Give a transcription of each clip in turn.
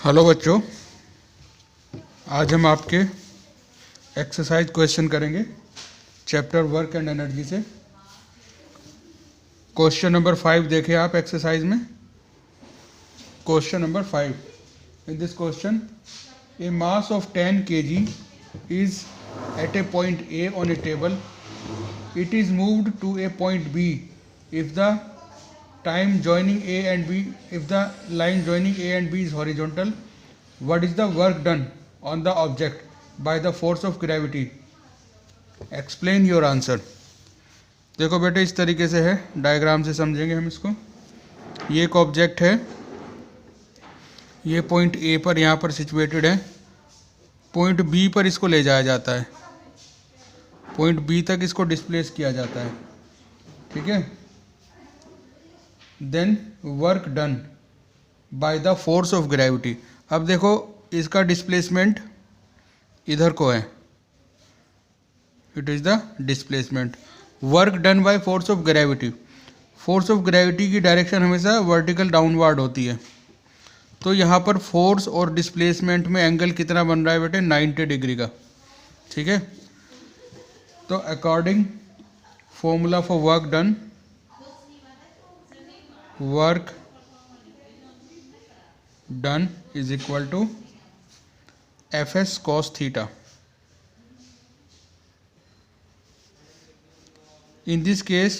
Hello बच्चों, आज हम आपके एक्सरसाइज क्वेश्चन करेंगे चैप्टर वर्क एंड एनर्जी से। क्वेश्चन नंबर 5 देखें आप एक्सरसाइज में। Question number 5, in this question a mass of 10 kg is at a point A on a table. It is moved to a point B if the line joining A and B is horizontal. What is the work done on the object by the force of gravity? Explain your answer. देखो बेटे, इस तरीके से है, diagram से समझेंगे हम इसको। ये एक ऑब्जेक्ट है, ये पॉइंट A पर यहाँ पर सिचुएटेड है, पॉइंट B पर इसको ले जाया जाता है, पॉइंट B तक इसको डिस्प्लेस किया जाता है, ठीक है। Then work done by the force of gravity. अब देखो, इसका डिस्प्लेसमेंट इधर को है, it is the displacement. Work done by force of gravity, force of gravity की डायरेक्शन हमेशा वर्टिकल डाउनवर्ड होती है। तो यहाँ पर फोर्स और डिस्प्लेसमेंट में एंगल कितना बन रहा है बेटे? 90 डिग्री का, ठीक है। तो according formula for work done, work done is equal to Fs cos theta. In this case,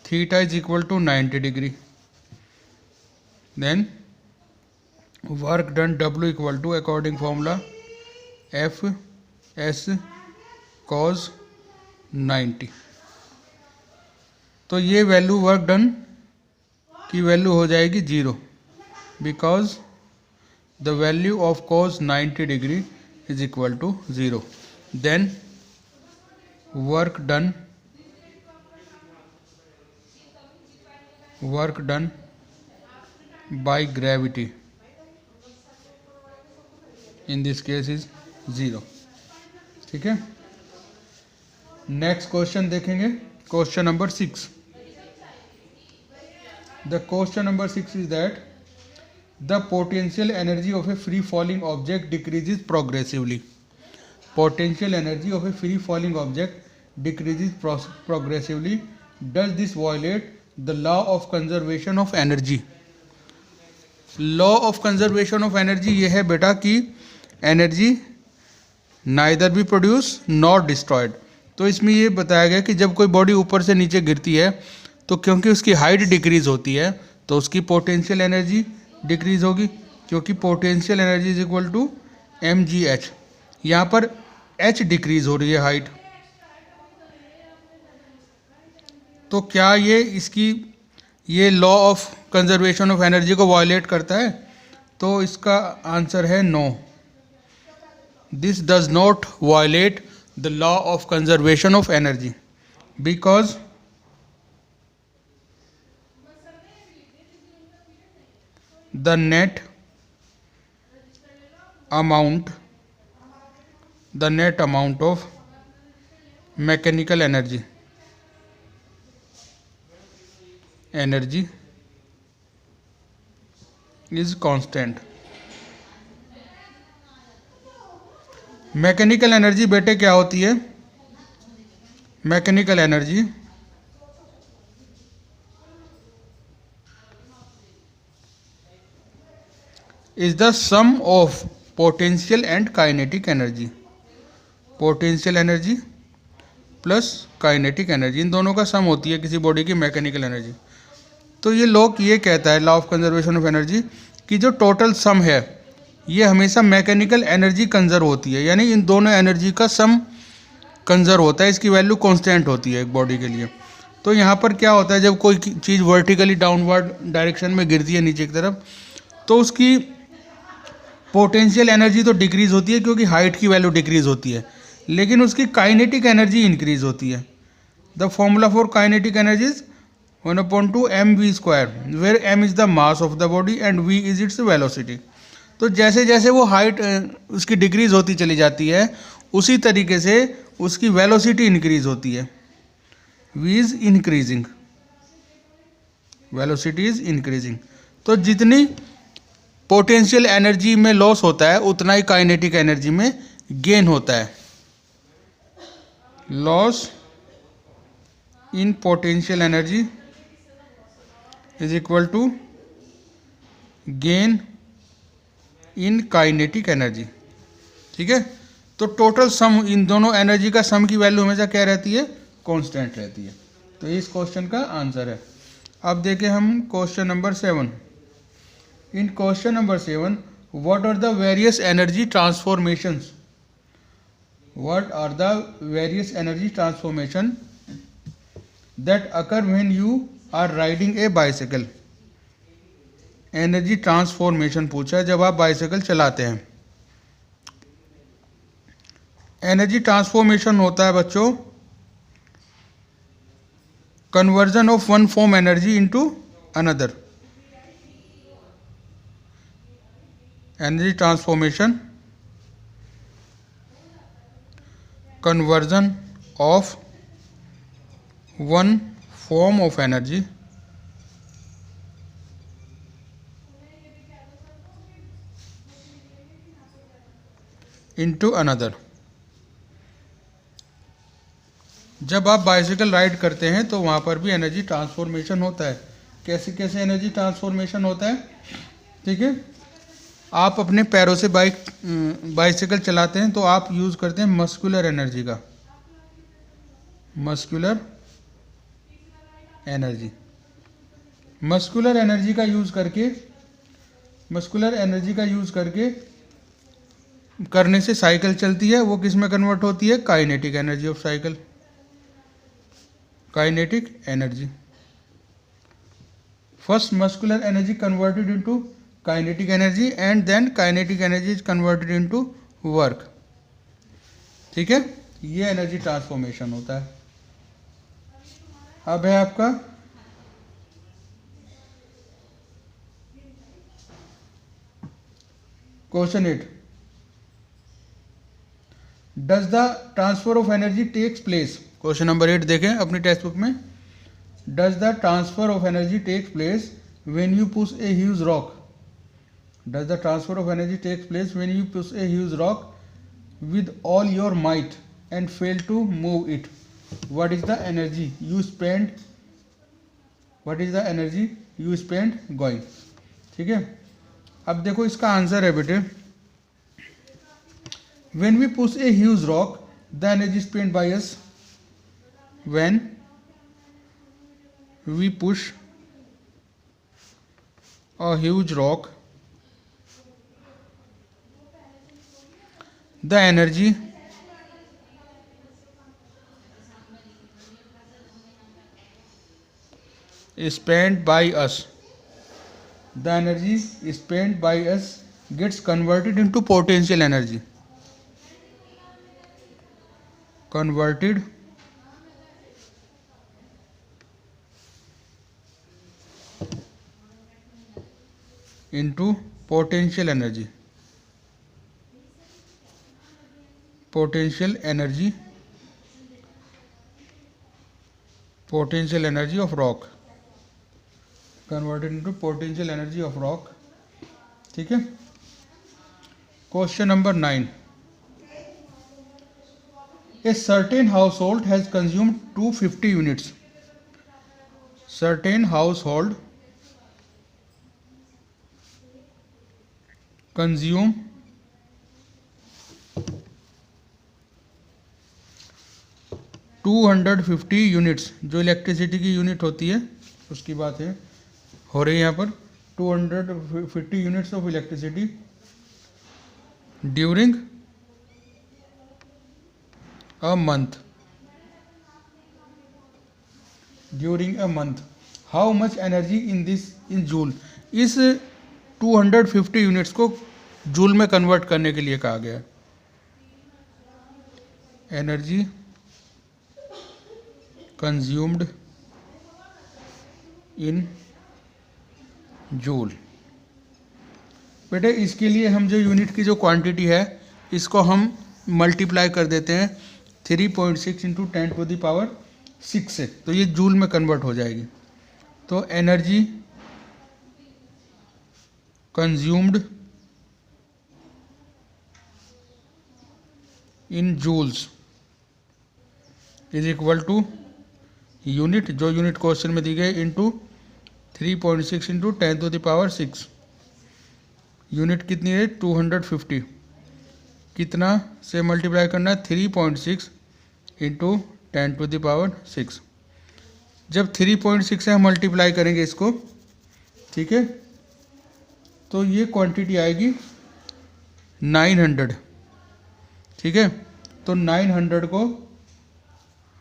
theta is equal to 90 degree. Then work done W equal to, according formula, Fs cos 90. तो ये value work done की value हो जाएगी 0, because the value of cos 90 degree is equal to 0. Then work done by gravity in this case is 0, ठीक है। Next question देखेंगे, question number 6. The question number 6 is that the potential energy of a free falling object decreases progressively. Potential energy of a free falling object decreases progressively. Does this violate the law of conservation of energy? Law of conservation of energy ये है बेटा कि energy neither be produced nor destroyed. तो इसमें ये बताया गया कि जब कोई बॉडी ऊपर से नीचे गिरती है तो क्योंकि उसकी हाइट डिक्रीज होती है तो उसकी पोटेंशियल एनर्जी डिक्रीज होगी, क्योंकि potential energy is equal to mgh. यहाँ पर h डिक्रीज हो रही है, हाइट। तो क्या ये law of conservation of energy को वायलेट करता है? तो इसका आंसर है no, this does not violate the law of conservation of energy, because the net amount of mechanical energy is constant. Mechanical energy बेटे क्या होती है? Mechanical energy is the sum of potential and kinetic energy. Potential energy plus kinetic energy, इन दोनों का सम होती है किसी बॉडी की मैकेनिकल एनर्जी। तो ये लॉ ये कहता है, law of conservation of energy, कि जो टोटल सम है ये हमेशा मैकेनिकल एनर्जी कंजर्व होती है, यानी इन दोनों एनर्जी का सम कंजर्व होता है, इसकी वैल्यू कांस्टेंट होती है एक बॉडी के लिए। तो यहाँ पर क्या होता है, जब कोई चीज़ वर्टिकली डाउनवर्ड डायरेक्शन में गिरती है नीचे की तरफ, तो उसकी पोटेंशियल एनर्जी तो डिक्रीज होती है क्योंकि हाइट की वैल्यू डिक्रीज होती है, लेकिन उसकी काइनेटिक एनर्जी इंक्रीज होती है। The formula for kinetic energy is 1/2 mv², where m is the mass of the body and v is its velocity. तो जैसे जैसे वो हाइट उसकी डिक्रीज होती चली जाती है, उसी तरीके से उसकी वेलोसिटी इंक्रीज होती है, v is increasing, velocity is increasing. तो जितनी पोटेंशियल एनर्जी में लॉस होता है उतना ही काइनेटिक एनर्जी में गेन होता है। Loss in potential energy is equal to gain in kinetic energy. ठीक है, तो टोटल सम इन दोनों एनर्जी का सम की वैल्यू हमेशा क्या रहती है, कांस्टेंट रहती है। तो इस क्वेश्चन का आंसर है। अब देखें हम question number 7। In question number 7 what are the various energy transformations, what are the various energy transformation that occur when you are riding a bicycle. Energy transformation पूछा है जब आप बाइसाइकिल चलाते हैं। एनर्जी ट्रांसफॉर्मेशन होता है बच्चों conversion of one form energy into another. Energy transformation conversion of one form of energy into another। जब आप बाइसाइकिल राइड करते हैं तो वहाँ पर भी एनर्जी ट्रांसफॉर्मेशन होता है। कैसे कैसे एनर्जी ट्रांसफॉर्मेशन होता है, ठीक है। आप अपने पैरों से बाइसाइकिल चलाते हैं तो आप यूज़ करते हैं मस्कुलर एनर्जी का, मस्कुलर एनर्जी। मस्कुलर एनर्जी का यूज़ करके करने से साइकिल चलती है। वो किस में कन्वर्ट होती है, kinetic energy of cycle, kinetic energy. First muscular energy converted into kinetic energy and then kinetic energy is converted into work। ठीक है, ये एनर्जी ट्रांसफॉर्मेशन होता है। अब है आपका question 8। Does the transfer of energy takes place. Question number 8 देखें अपनी टेक्स्ट बुक में। Does the transfer of energy takes place when you push a huge rock. Does the transfer of energy takes place when you push a huge rock with all your might and fail to move it? What is the energy you spend? What is the energy you spend going? ठीक है, अब देखो इसका answer है बेटे, when we push a huge rock the energy spent by us, when we push a huge rock the energy spent by us, the energy spent by us gets converted into potential energy, converted into potential energy, potential energy of rock, converted into potential energy of rock। ठीक है, question number 9। A certain household has consumed 250 units। Certain household consume 250 units, जो electricity की unit होती है उसकी बात है हो रही है यहाँ पर। 250 units of electricity during a month, during a month. How much energy in this in joule. इस 250 यूनिट्स को जूल में कन्वर्ट करने के लिए कहा गया। Energy consumed in joule. बेटे इसके लिए हम जो यूनिट की जो क्वांटिटी है इसको हम मल्टीप्लाई कर देते हैं 3.6 इंटू 10⁻6 से, तो ये जूल में कन्वर्ट हो जाएगी। तो energy consumed in joules is equal to unit, जो यूनिट क्वेश्चन में दी गई, इंटू 3.6 इंटू 10⁻6। यूनिट कितनी है? 250। कितना से मल्टीप्लाई करना है? 3.6 इंटू 10⁻6। जब 3.6 से हम मल्टीप्लाई करेंगे इसको, ठीक है, तो ये क्वांटिटी आएगी 900। ठीक है, तो 900 को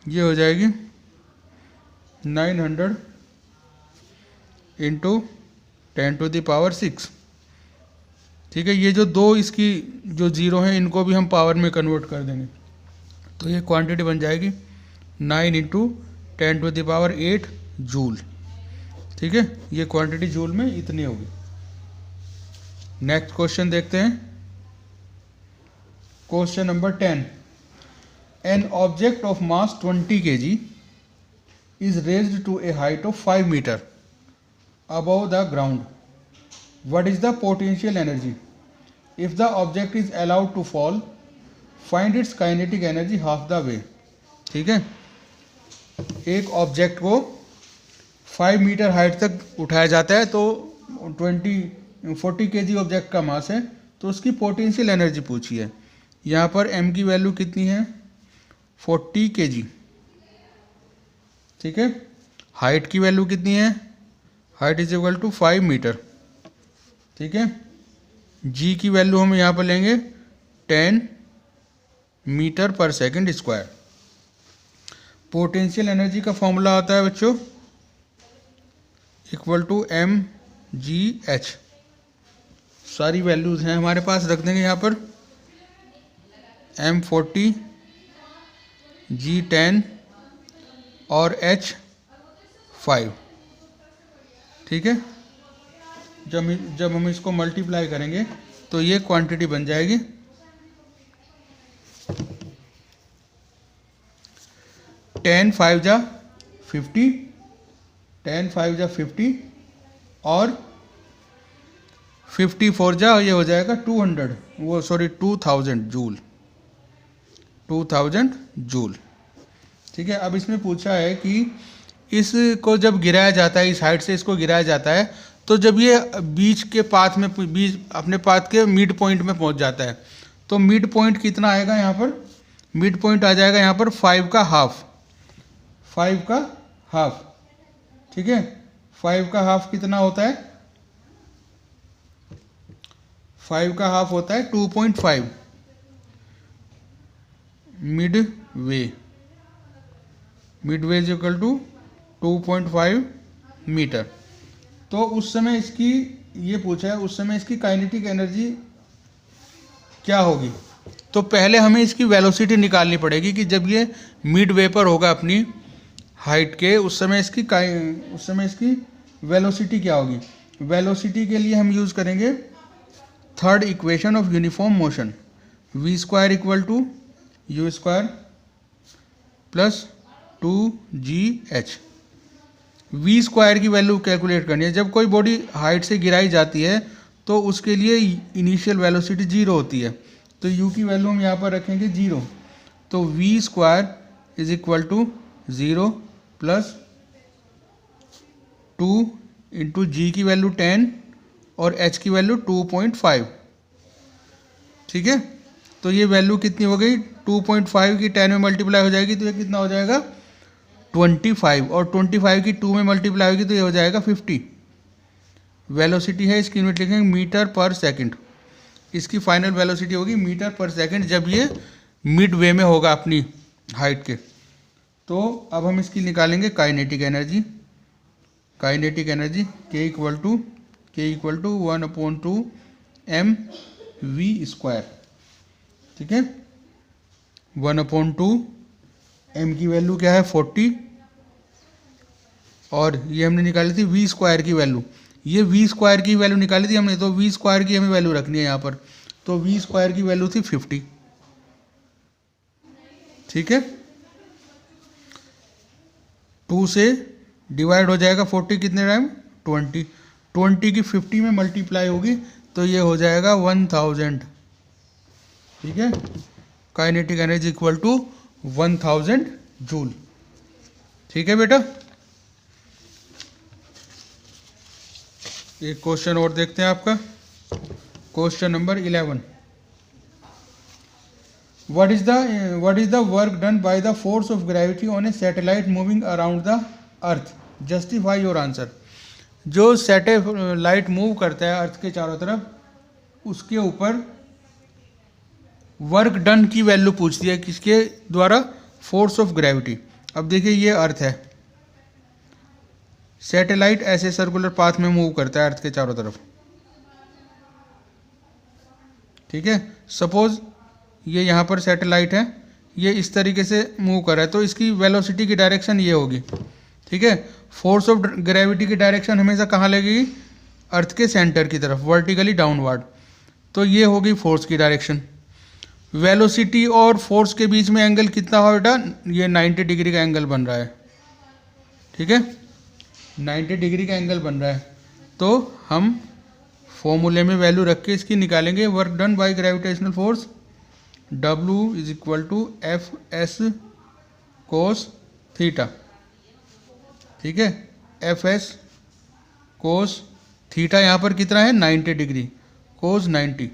ये हो जाएगी 900 इंटू 10⁻6। ठीक है, ये जो दो इसकी जो ज़ीरो हैं इनको भी हम पावर में कन्वर्ट कर देंगे, तो ये क्वांटिटी बन जाएगी 9 इंटू 10⁸ जूल। ठीक है, ये क्वांटिटी जूल में इतनी होगी। नेक्स्ट क्वेश्चन देखते हैं, question number 10। An object of mass 20 kg is raised to a height of 5 meter above the ground. What is the potential energy? If the object is allowed to fall, find its kinetic energy half the way. ठीक है, एक object को 5 metre height तक उठाया जाता है, तो 40 kg object का मास है, तो उसकी पोटेंशियल एनर्जी पूछी है। यहाँ पर m की वैल्यू कितनी है? 40 kg। ठीक है, हाइट की वैल्यू कितनी है? Height is equal to 5 metre. ठीक है, g की वैल्यू हम यहाँ पर लेंगे 10 मीटर पर सेकंड स्क्वायर। पोटेंशियल एनर्जी का फॉर्मूला आता है बच्चों इक्वल टू mgh। सारी वैल्यूज हैं हमारे पास, रख देंगे यहाँ पर m40, g10 और h5। ठीक है, जब हम इसको मल्टीप्लाई करेंगे तो ये क्वांटिटी बन जाएगी 10 5 जा 50, 10 5 जा 50 और 54 जा ये हो जाएगा 200, वो सॉरी 2000 जूल, 2000 जूल। ठीक है, अब इसमें पूछा है कि इसको जब गिराया जाता है, इस हाइट से इसको गिराया जाता है, तो जब ये बीच के पाथ में, बीच अपने पाथ के मिड पॉइंट में पहुंच जाता है, तो मिड पॉइंट कितना आएगा? यहाँ पर मिड पॉइंट आ जाएगा यहाँ पर 5 का हाफ, 5 का हाफ। ठीक है, 5 का हाफ कितना होता है? 5 का हाफ होता है 2.5 midway is equal to 2.5 metre. तो उस समय इसकी ये पूछा है, उस समय इसकी काइनेटिक एनर्जी क्या होगी? तो पहले हमें इसकी वेलोसिटी निकालनी पड़ेगी कि जब ये मिड वे पर होगा अपनी हाइट के, उस समय इसकी वेलोसिटी क्या होगी? वेलोसिटी के लिए हम यूज़ करेंगे third equation of uniform motion, v² equal to u² plus 2gh। v² की वैल्यू कैलकुलेट करनी है। जब कोई बॉडी हाइट से गिराई जाती है तो उसके लिए इनिशियल वेलोसिटी 0 होती है, तो u की वैल्यू हम यहाँ पर रखेंगे 0। तो v² is equal to 0 plus 2 into g की वैल्यू 10 और h की वैल्यू 2.5। ठीक है, तो ये वैल्यू कितनी हो गई? 2.5 की 10 में मल्टीप्लाई हो जाएगी तो ये कितना हो जाएगा? 25, और 25 की 2 में मल्टीप्लाई होगी तो ये हो जाएगा 50। वेलोसिटी है, इसकी यूनिट लिखेंगे मीटर पर सेकंड। इसकी फाइनल वेलोसिटी होगी मीटर पर सेकंड जब ये मिड वे में होगा अपनी हाइट के। तो अब हम इसकी निकालेंगे kinetic energy. Kinetic energy k equal to 1/2 mv²। ठीक है, 1/2 m की वैल्यू क्या है? 40, और ये हमने निकाली थी v² की वैल्यू। ये v² की वैल्यू निकाली थी हमने, तो v² की हमें वैल्यू रखनी है यहाँ पर, तो v² की वैल्यू थी 50। ठीक है, 2 से डिवाइड हो जाएगा 40 कितने टाइम? 20। 20 की 50 में मल्टीप्लाई होगी तो ये हो जाएगा 1000, ठीक है। Kinetic energy equal to 1000 joule, ठीक है बेटा। एक क्वेश्चन और देखते हैं आपका, question number 11। What is the work done by the force of gravity on a satellite moving around the earth? Justify your answer. जो सैटेलाइट मूव करता है अर्थ के चारों तरफ, उसके ऊपर वर्क डन की वैल्यू पूछती है, किसके द्वारा? Force of gravity. अब देखिए ये अर्थ है, सैटेलाइट ऐसे सर्कुलर पाथ में मूव करता है अर्थ के चारों तरफ, ठीक है। सपोज ये यहाँ पर सैटेलाइट है, ये इस तरीके से मूव कर रहा है, तो इसकी वेलोसिटी की डायरेक्शन ये होगी, ठीक है। फोर्स ऑफ ग्रेविटी की डायरेक्शन हमेशा कहाँ लगेगी? अर्थ के सेंटर की तरफ, वर्टिकली डाउनवर्ड। तो ये होगी फोर्स की डायरेक्शन। वेलोसिटी और फोर्स के बीच में एंगल कितना हो बेटा? ये 90 डिग्री का एंगल बन रहा है, ठीक है, 90 डिग्री का एंगल बन रहा है। तो हम फॉर्मूले में वैल्यू रख के इसकी निकालेंगे। Work done by gravitational force W is equal to FS cos theta, ठीक है। FS कोस थीटा यहाँ पर कितना है? 90 डिग्री, कोस 90।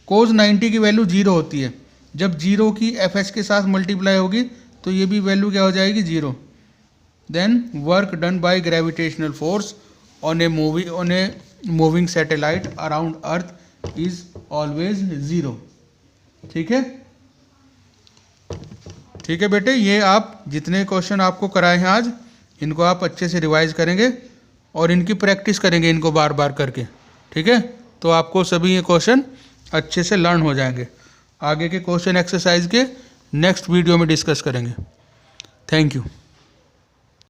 कोस 90 की वैल्यू 0 होती है। जब 0 की FS के साथ मल्टीप्लाई होगी तो ये भी वैल्यू क्या हो जाएगी? 0। Then work done by gravitational force on a moving satellite around earth is always 0, ठीक है। ठीक है बेटे, ये आप जितने क्वेश्चन आपको कराए हैं आज, इनको आप अच्छे से रिवाइज करेंगे और इनकी प्रैक्टिस करेंगे, इनको बार बार करके, ठीक है। तो आपको सभी ये क्वेश्चन अच्छे से लर्न हो जाएंगे। आगे के क्वेश्चन एक्सरसाइज के नेक्स्ट वीडियो में डिस्कस करेंगे। Thank you.